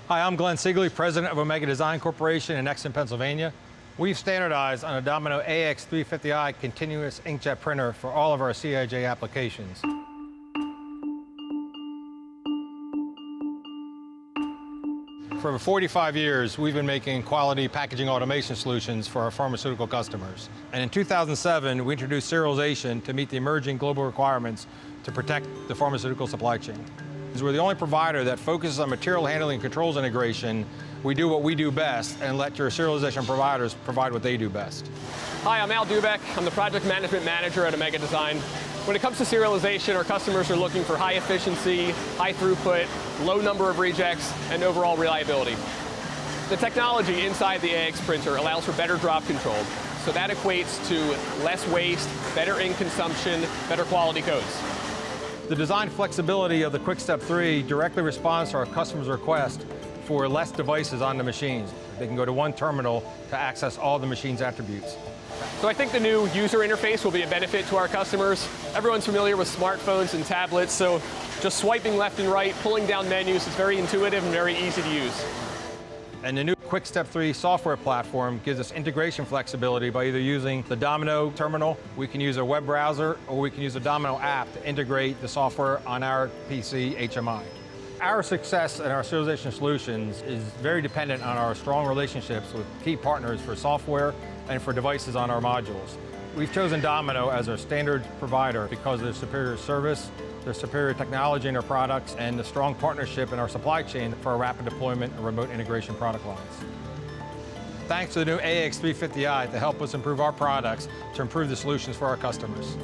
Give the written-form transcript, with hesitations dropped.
Hi, I'm Glenn Siegley, president of Omega Design Corporation in Exton, Pennsylvania. We've standardized on a Domino Ax350i Continuous Inkjet printer for all of our CIJ applications. For over 45 years, we've been making quality packaging automation solutions for our pharmaceutical customers. And in 2007, we introduced serialization to meet the emerging global requirements to protect the pharmaceutical supply chain. We're the only provider that focuses on material handling and controls integration. We do what we do best and let your serialization providers provide what they do best. Hi, I'm Al Dubeck. I'm the project management manager at Omega Design. When it comes to serialization, our customers are looking for high efficiency, high throughput, low number of rejects, and overall reliability. The technology inside the AX printer allows for better drop control, so that equates to less waste, better ink consumption, better quality codes. The design flexibility of the Quickstep 3 directly responds to our customers' request for less devices on the machines. They can go to one terminal to access all the machine's attributes. So I think the new user interface will be a benefit to our customers. Everyone's familiar with smartphones and tablets, so just swiping left and right, pulling down menus is very intuitive and very easy to use. And the new Quickstep 3 software platform gives us integration flexibility by either using the Domino terminal, we can use a web browser, or we can use a Domino app to integrate the software on our PC HMI. Our success in our serialization solutions is very dependent on our strong relationships with key partners for software and for devices on our modules. We've chosen Domino as our standard provider because of their superior service, their superior technology in our products, and the strong partnership in our supply chain for our rapid deployment and remote integration product lines. Thanks to the new Ax350i to help us improve our products to improve the solutions for our customers.